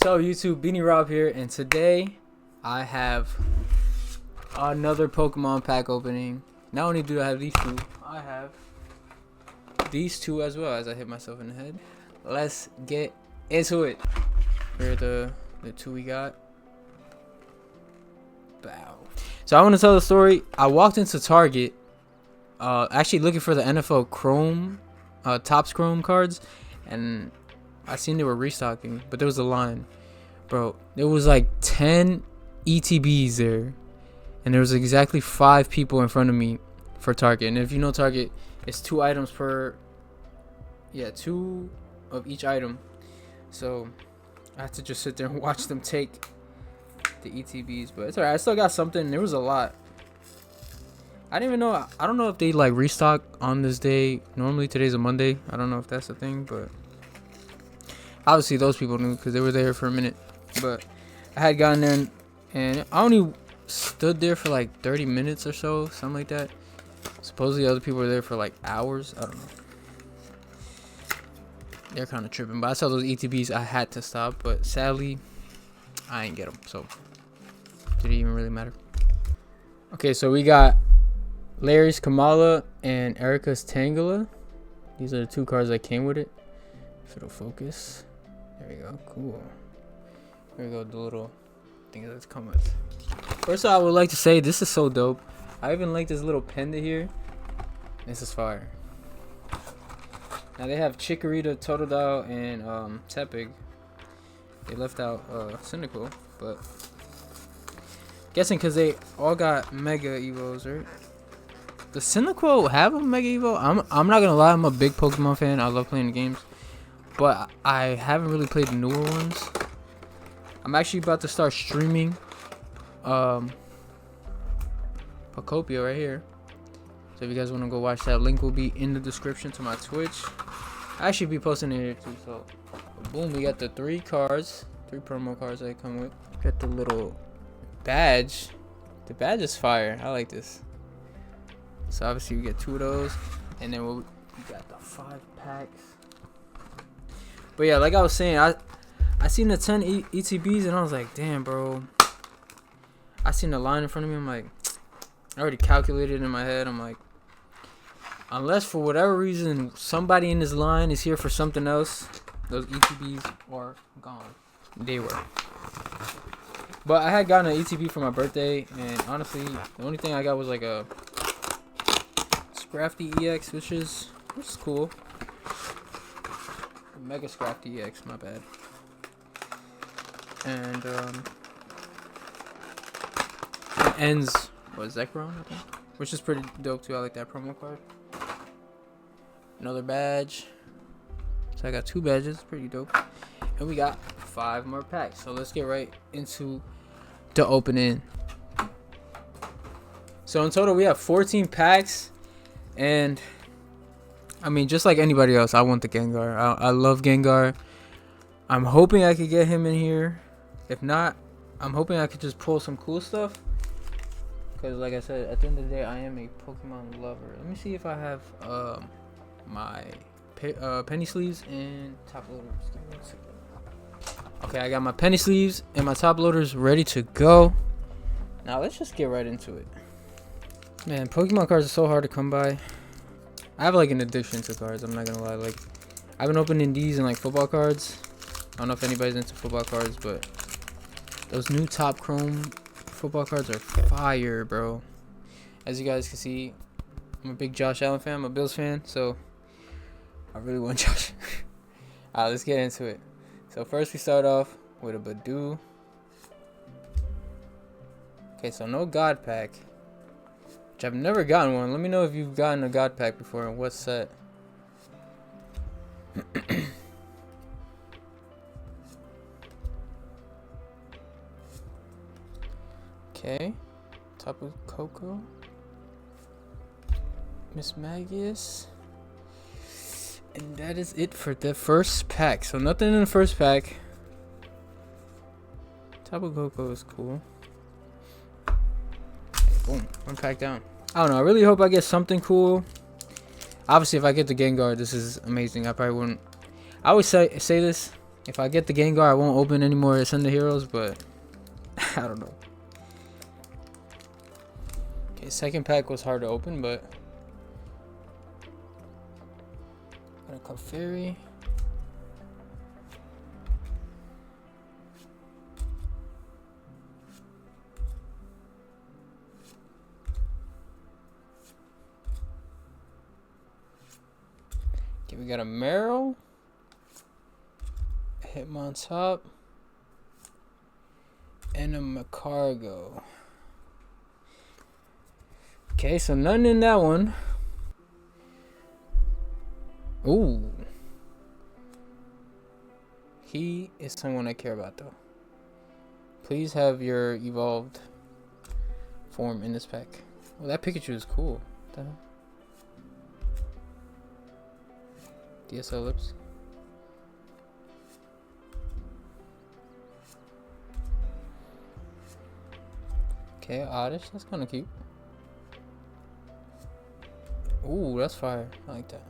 So YouTube, Beanie Rob here, and today I have another Pokemon pack opening. Not only do I have these two, I have these two as well. As I hit myself in the head, let's get into it. Here are the two we got. Bow. So I want to tell the story. I walked into Target, actually looking for the NFL Chrome, Topps Chrome cards, and I seen they were restocking, but there was a line. Bro, there was like 10 ETBs there. And there was exactly 5 people in front of me for Target. And if you know Target, it's 2 items per... Yeah, 2 of each item. So, I had to just sit there and watch them take the ETBs. But it's alright, I still got something. There was a lot. I didn't even know... I don't know if they like restock on this day. Normally today's a Monday. I don't know if that's a thing, but... Obviously those people knew because they were there for a minute. But I had gotten there and I only stood there for like 30 minutes or so, something like that. Supposedly other people were there for like hours. I don't know. They're kind of tripping. But I saw those ETBs. I had to stop. But sadly, I ain't get them. So, did it even really matter? Okay, so we got Larry's Kamala and Erica's Tangela. These are the 2 cards that came with it. If it'll focus. There you go. Cool. Here we go. The little thing that's come with. First of all, I would like to say this is so dope. I even like this little pendant here. This is fire. Now they have Chikorita, Totodile, and Tepig. They left out Cynical, but guessing because they all got Mega Evos, right? Does Cynical have a Mega Evo? I'm not gonna lie, I'm a big Pokemon fan. I love playing the games, but I haven't really played the newer ones. I'm actually about to start streaming Pokopia right here. So if you guys want to go watch that, link will be in the description to my Twitch. I actually be posting it here too. So boom, we got the 3 cards, 3 promo cards that come with. Got the little badge. The badge is fire. I like this. So obviously we get 2 of those, and then we got the 5 packs. But yeah, like I was saying, I seen the 10 ETBs and I was like, damn, bro. I seen the line in front of me. I'm like, I already calculated in my head. I'm like, unless for whatever reason somebody in this line is here for something else, those ETBs are gone. They were. But I had gotten an ETB for my birthday, and honestly, the only thing I got was like a Scrafty EX, which is cool. Mega Scrafty EX, my bad. And it ends Zekrom, I think, which is pretty dope too. I like that promo card. Another badge. So I got 2 badges, pretty dope. And we got 5 more packs. So let's get right into the opening. So in total we have 14 packs, and I mean, just like anybody else, I want the Gengar. I love Gengar. I'm hoping I could get him in here. If not, I'm hoping I could just pull some cool stuff. Because like I said, at the end of the day, I am a Pokemon lover. Let me see if I have my penny sleeves and top loaders. Okay, I got my penny sleeves and my top loaders ready to go. Now let's just get right into it. Man, Pokemon cards are so hard to come by. I have like an addiction to cards, I'm not gonna lie. Like, I've been opening these and like football cards. I don't know if anybody's into football cards, but those new Top Chrome football cards are fire, bro. As you guys can see, I'm a big Josh Allen fan. I'm a Bills fan, so I really want Josh. Alright, let's get into it. So first we start off with a Badoo. Okay, so no God Pack, which I've never gotten one. Let me know if you've gotten a God Pack before and what set. Okay, Tapu Koko, Miss Magius, and that is it for the first pack. So nothing in the first pack. Tapu Koko is cool. Okay, boom, 1 pack down. I don't know, I really hope I get something cool. Obviously, if I get the Gengar, this is amazing. I probably wouldn't. I always say this, If I get the Gengar, I won't open any more Send the Heroes, but I don't know. Okay, second pack was hard to open, but got a Clefairy. Okay, we got a Meryl, a Hitmontop, and a Magcargo. Okay, so none in that one. Ooh. He is someone I care about, though. Please have your evolved form in this pack. Well, that Pikachu is cool. What the hell? DSL lips. Okay, Oddish. That's kind of cute. Ooh, that's fire. I like that.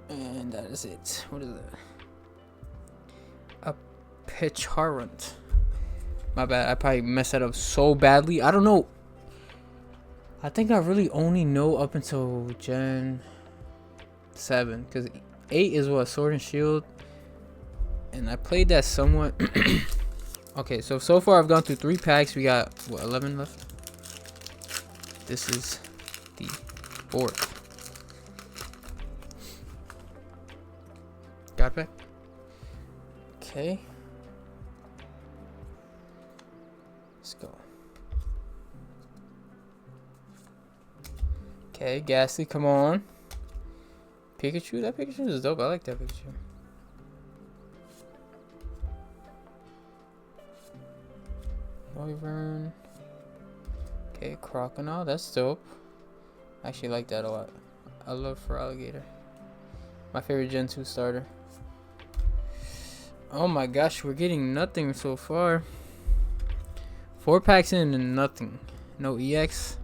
And that is it. What is that? A Picharant. My bad. I probably messed that up so badly. I don't know. I think I really only know up until Gen 7. Because 8 is what? Sword and Shield. And I played that somewhat. Okay, so far I've gone through 3 packs. We got, what, 11 left? This is the 4th. God pack. Okay. Let's go. Okay, Ghastly, come on. Pikachu, that Pikachu is dope. I like that Pikachu. Noivern. Okay, Crocodile, that's dope. I actually like that a lot. I love Feraligatr. My favorite Gen 2 starter. Oh my gosh, we're getting nothing so far. 4 packs in and nothing. No EX.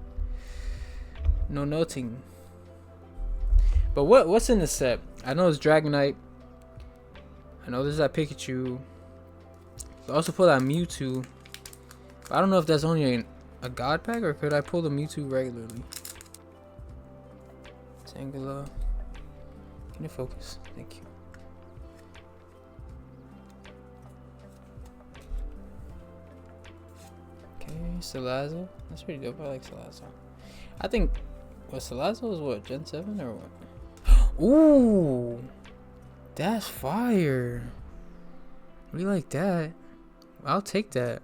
No nothing. But what's in the set? I know it's Dragonite. I know there's that Pikachu. I also pulled out Mewtwo. I don't know if that's only a God pack or could I pull the Mewtwo regularly. Tangela. Can you focus? Thank you. Okay, Salazzle. That's pretty dope. I like Salazzle. I think Salazzle is what, Gen 7 or what? Ooh, that's fire. We like that. I'll take that.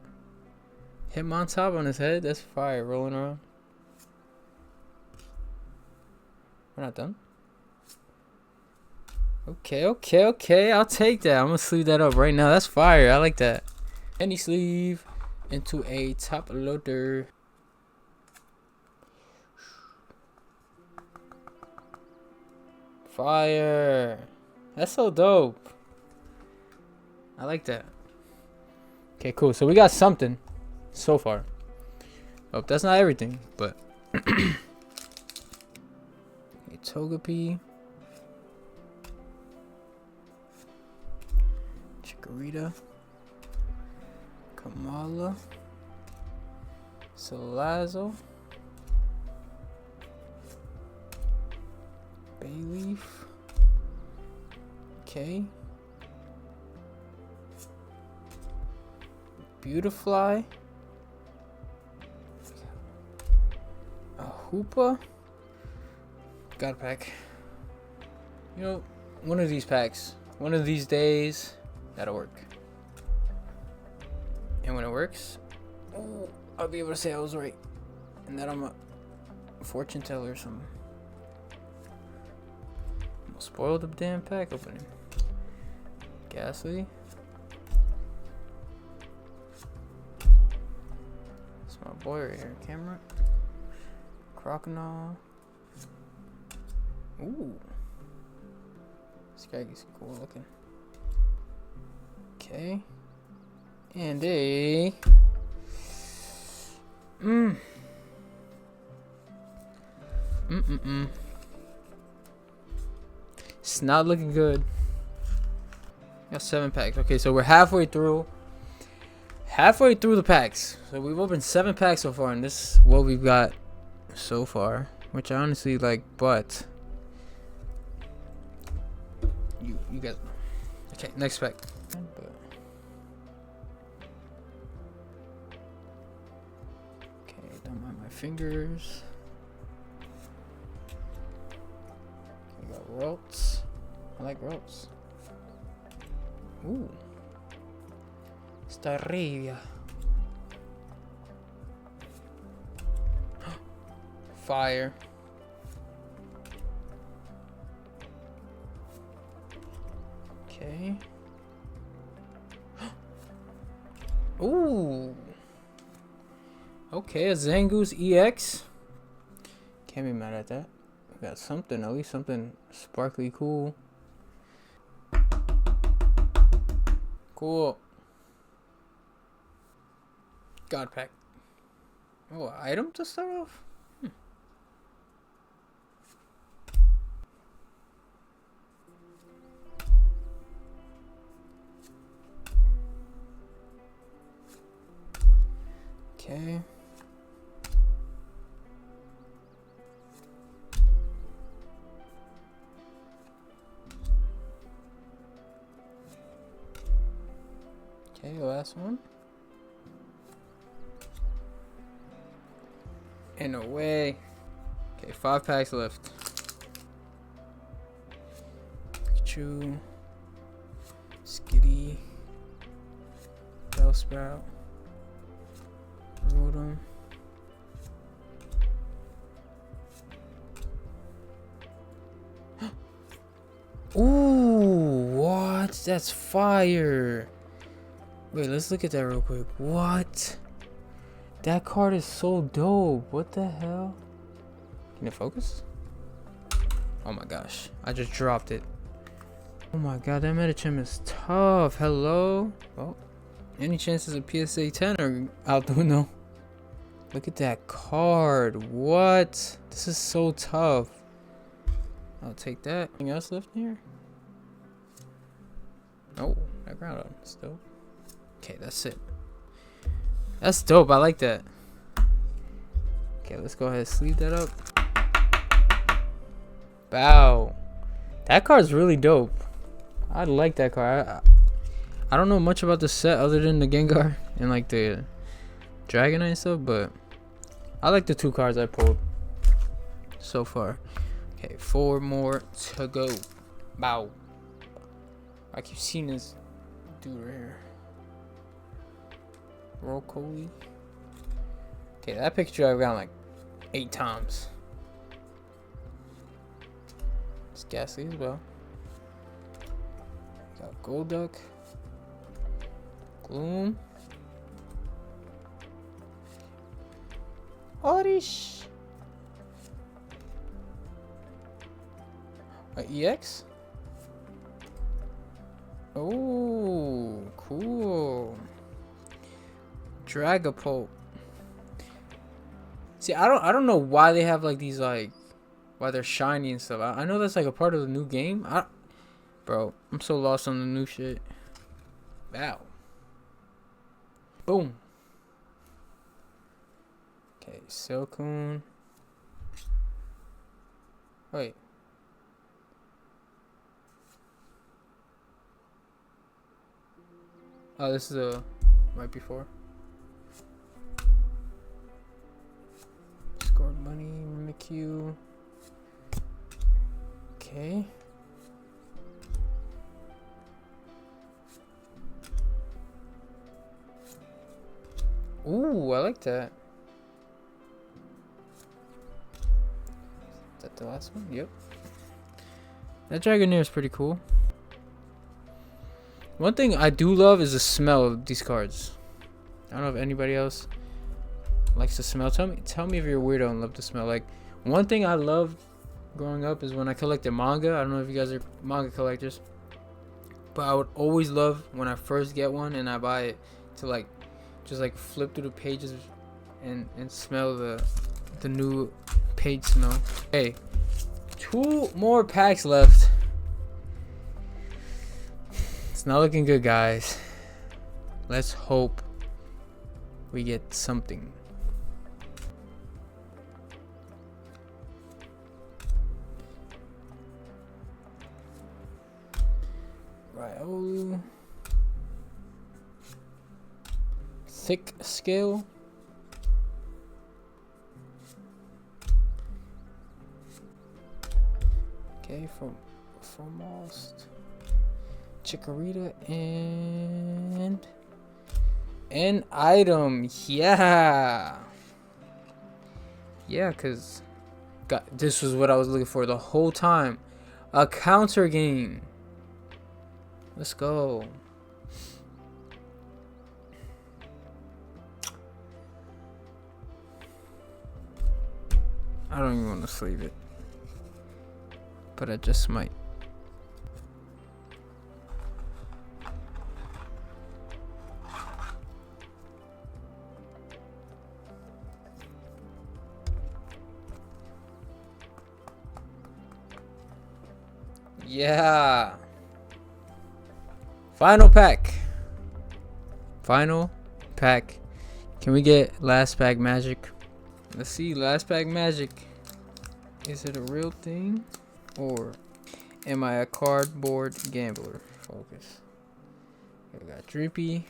Hitmontop on his head. That's fire. Rolling around. We're not done. Okay. I'll take that. I'm gonna sleeve that up right now. That's fire. I like that. Any sleeve into a top loader. Fire. That's so dope. I like that. Okay, cool. So we got something so far. Oh, that's not everything, but okay, Togepi, Chikorita, Kamala, Salazzle, Bayleaf. Okay. Beautifly. A Hoopa. God pack. You know, one of these packs, one of these days, that'll work. And when it works, oh, I'll be able to say I was right. And that I'm a fortune teller or something. I'll spoil the damn pack opening. Ghastly. It's my boy right here. Camera. Crocodile. Ooh. Scraggy's cool looking. Okay. And a It's not looking good. Got 7 packs. Okay, so we're halfway through. Halfway through the packs. So we've opened 7 packs so far, and this is what we've got so far, which I honestly like. But you guys. Okay, next pack. Okay, don't mind my fingers. We got Ralts. I like Ralts. Ooh. Staravia. Fire. Okay. Ooh. Okay, a Zangoose EX. Can't be mad at that. We got something, at least something sparkly cool. Cool. God pack. Oh, item to start off? Okay. Okay, last one. And away. Okay, 5 packs left. Pikachu. Skitty. Bellsprout. Rotom. Ooh, what? That's fire. Wait, let's look at that real quick. What? That card is so dope. What the hell? Can it focus? Oh my gosh. I just dropped it. Oh my god, that Medicham is tough. Hello? Oh. Any chances of PSA 10 or Alduno? Look at that card. What? This is so tough. I'll take that. Anything else left here? Oh, that Groudon still. Okay, that's it. That's dope. I like that. Okay, let's go ahead and sleeve that up. Bow. That card's really dope. I like that card. I don't know much about the set other than the Gengar and like the Dragonite and stuff, but I like the 2 cards I pulled so far. Okay, 4 more to go. Bow. I keep seeing this dude right here. Roly. Okay, that picture I've got like 8 times. It's Ghastly as well. Got Golduck. Gloom. Oddish. EX? Oh, cool. Dragapult. See, I don't know why they have like these like why they're shiny and stuff. I know that's like a part of the new game. Bro, I'm so lost on the new shit. Wow. Boom. Okay, Silcoon. Wait. Oh, this is right before. Scored Bunny, Mimikyu. Okay. Ooh, I like that. Is that the last one? Yep. That Dragonair is pretty cool. One thing I do love is the smell of these cards. I don't know if anybody else likes the smell. Tell me if you're a weirdo and love the smell. Like, one thing I loved growing up is when I collected manga. I don't know if you guys are manga collectors, but I would always love when I first get one and I buy it to like just like flip through the pages and smell the new page smell. Hey, 2 more packs left. It's not looking good, guys. Let's hope we get something. Riolu. Thick scale. Okay, from Foremost. Chikorita and an item. Yeah, cause this was what I was looking for the whole time. A counter game. Let's go. I don't even want to sleeve it, but I just might. Yeah. Final pack. Final pack. Can we get last pack magic? Let's see, last pack magic. Is it a real thing? Or am I a cardboard gambler? Focus. Okay, we got Drippy,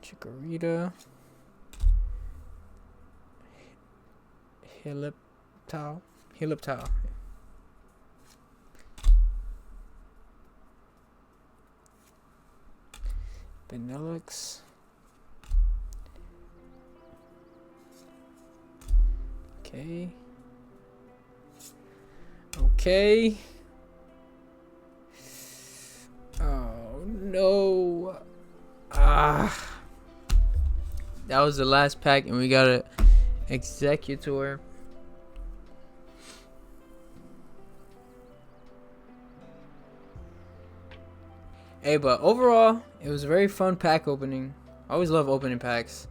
Chikorita, Helioptile. Benelux. Okay. Oh no. That was the last pack, and we got an Executor. Hey, but overall, it was a very fun pack opening. I always love opening packs,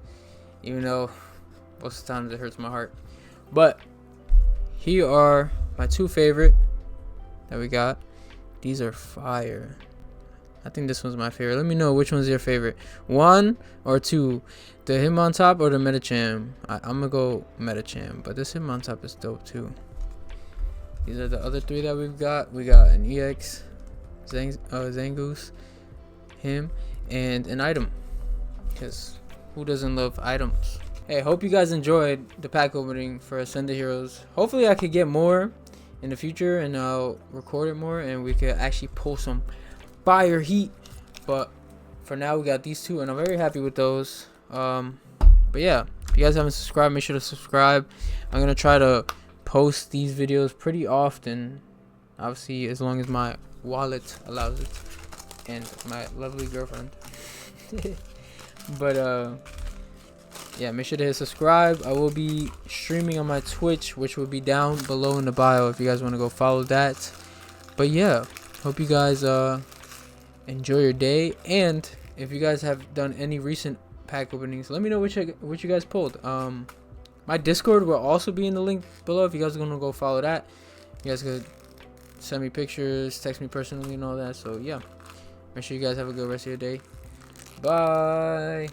even though most of the times it hurts my heart. But here are my two favorite that we got. These are fire. I think this one's my favorite. Let me know which one's your favorite. 1 or 2. The Hitmontop or the Medicham. I'm gonna go Medicham, but this Hitmontop is dope too. These are the other 3 that we've got. We got an EX, Zangoose, him, and an item. Because who doesn't love items? Hey, hope you guys enjoyed the pack opening for Ascended Heroes. Hopefully I could get more in the future, and I'll record it more, and we could actually pull some fire heat. But for now, we got these 2, and I'm very happy with those. But yeah, if you guys haven't subscribed, make sure to subscribe. I'm gonna try to post these videos pretty often, obviously as long as my wallet allows it, and my lovely girlfriend. But yeah, make sure to hit subscribe. I will be streaming on my Twitch, which will be down below in the bio if you guys want to go follow that. But yeah, hope you guys enjoy your day, and if you guys have done any recent pack openings, let me know which you guys pulled. My Discord will also be in the link below if you guys are gonna go follow that. You guys could send me pictures, text me personally, and all that. So yeah, make sure you guys have a good rest of your day. Bye.